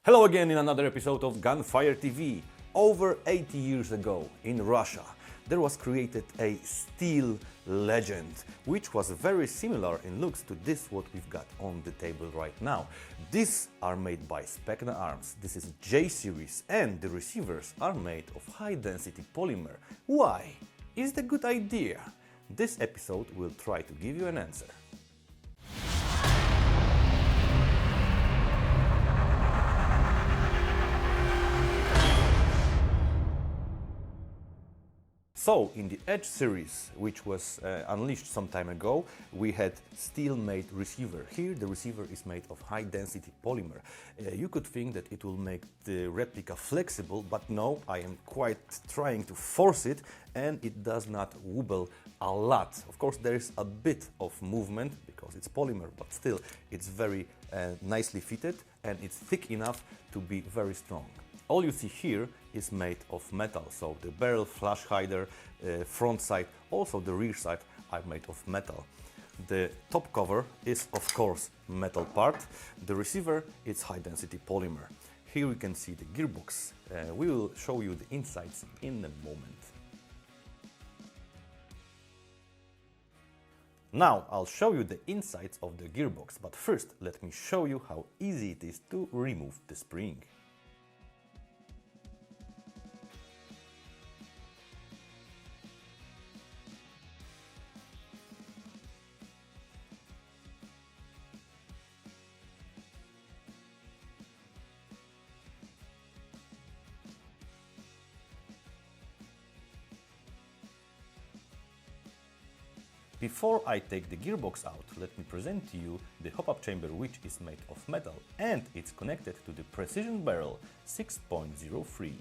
Hello again in another episode of Gunfire TV. Over 80 years ago in Russia, there was created a steel legend, which was very similar in looks to this what we've got on the table right now. These are made by Specna Arms. This is J-Series and the receivers are made of high density polymer. Why? Is it a good idea? This episode will try to give you an answer. So, in the Edge series, which was unleashed some time ago, we had steel-made receiver. Here, the receiver is made of high-density polymer. You could think that it will make the replica flexible, but no, I am quite trying to force it, and it does not wobble a lot. Of course, there is a bit of movement, because it's polymer, but still, it's very nicely fitted, and it's thick enough to be very strong. All you see here is made of metal, so the barrel, flash hider, front sight, also the rear sight are made of metal. The top cover is of course metal part. The receiver is high density polymer. Here we can see the gearbox. We will show you the insides in a moment. Now I'll show you the insides of the gearbox, but first let me show you how easy it is to remove the spring. Before I take the gearbox out, let me present to you the hop-up chamber, which is made of metal and it's connected to the precision barrel 6.03.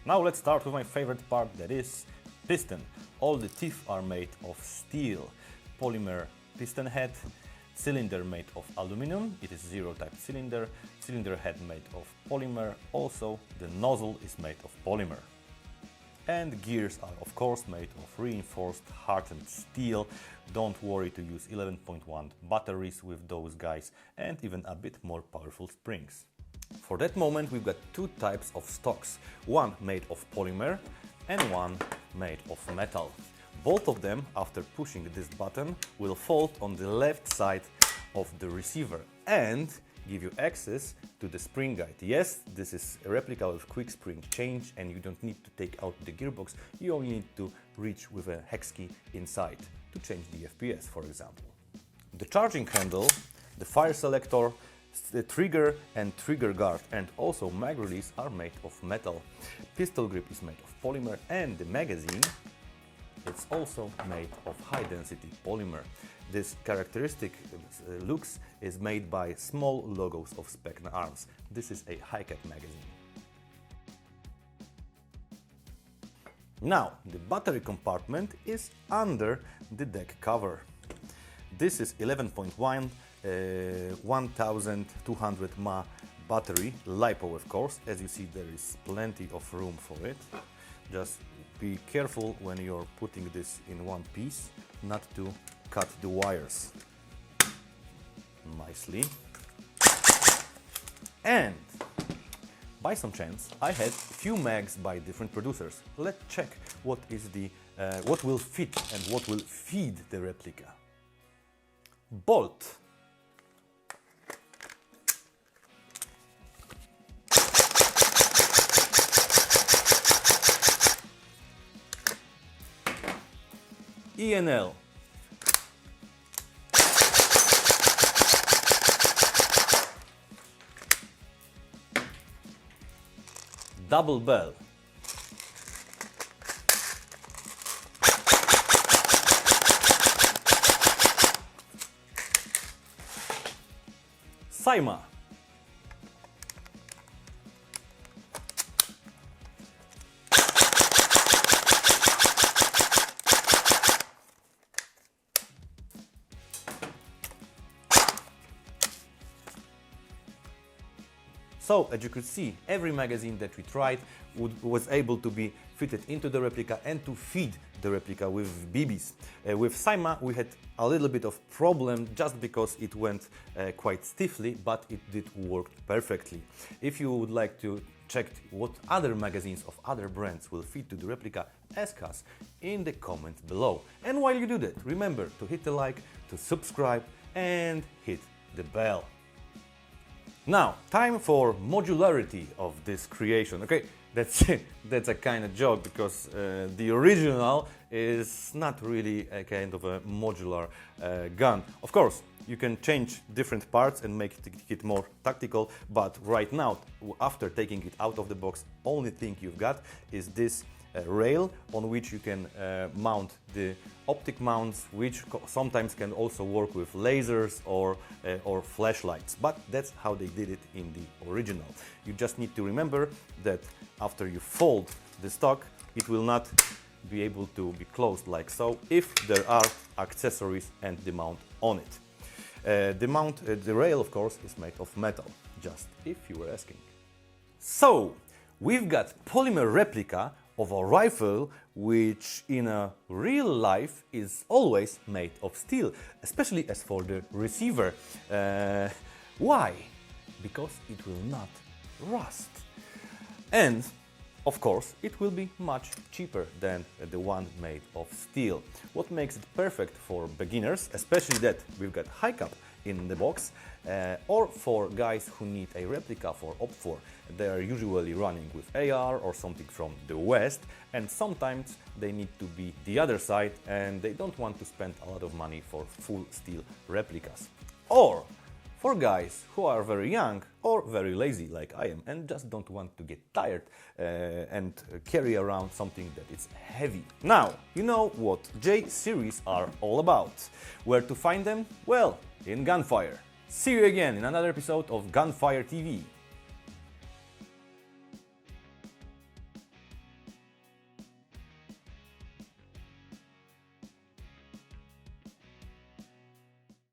Now let's start with my favorite part, that is piston. All the teeth are made of steel, polymer piston head, cylinder made of aluminum, it is zero type cylinder, cylinder head made of polymer, also the nozzle is made of polymer. And gears are of course made of reinforced hardened steel. Don't worry to use 11.1 batteries with those guys and even a bit more powerful springs. For that moment we've got two types of stocks, one made of polymer and one made of metal. Both of them, after pushing this button, will fold on the left side of the receiver and give you access to the spring guide. Yes, this is a replica with quick spring change and you don't need to take out the gearbox, you only need to reach with a hex key inside to change the FPS, for example. The charging handle, the fire selector, the trigger and trigger guard and also mag release are made of metal. Pistol grip is made of polymer and the magazine, it's also made of high density polymer. This characteristic looks is made by small logos of Specna Arms. This is a high-cap magazine. Now, the battery compartment is under the deck cover. This is 11.1 1200 mAh battery, LiPo of course. As you see, there is plenty of room for it. Just be careful when you're putting this in one piece, not to cut the wires. Nicely. And by some chance, I had few mags by different producers. Let's check what is the what will fit and what will feed the replica. Bolt. ENL. Double bell. Cyma. So, as you could see, every magazine that we tried was able to be fitted into the replica and to feed the replica with BBs. With Cyma we had a little bit of problem just because it went quite stiffly, but it did work perfectly. If you would like to check what other magazines of other brands will fit to the replica, ask us in the comments below. And while you do that, remember to hit the like, to subscribe and hit the bell. Now, time for modularity of this creation. Okay, that's a kind of joke because the original is not really a kind of a modular gun. Of course, you can change different parts and make it more tactical, but right now, after taking it out of the box, only thing you've got is this rail on which you can mount the optic mounts, which sometimes can also work with lasers or flashlights, but that's how they did it in the original. You just need to remember that after you fold the stock, it will not be able to be closed like so if there are accessories and the mount on it. The rail of course is made of metal, just if you were asking. So, we've got polymer replica of a rifle which in a real life is always made of steel, especially as for the receiver. Why? Because it will not rust. And of course it will be much cheaper than the one made of steel. What makes it perfect for beginners, especially that we've got high cap in the box, or for guys who need a replica for OPFOR. They are usually running with AR or something from the West, and sometimes they need to be the other side and they don't want to spend a lot of money for full steel replicas. Or for guys who are very young or very lazy like I am and just don't want to get tired and carry around something that is heavy. Now, you know what J-Series are all about. Where to find them? Well, in Gunfire. See you again in another episode of Gunfire TV.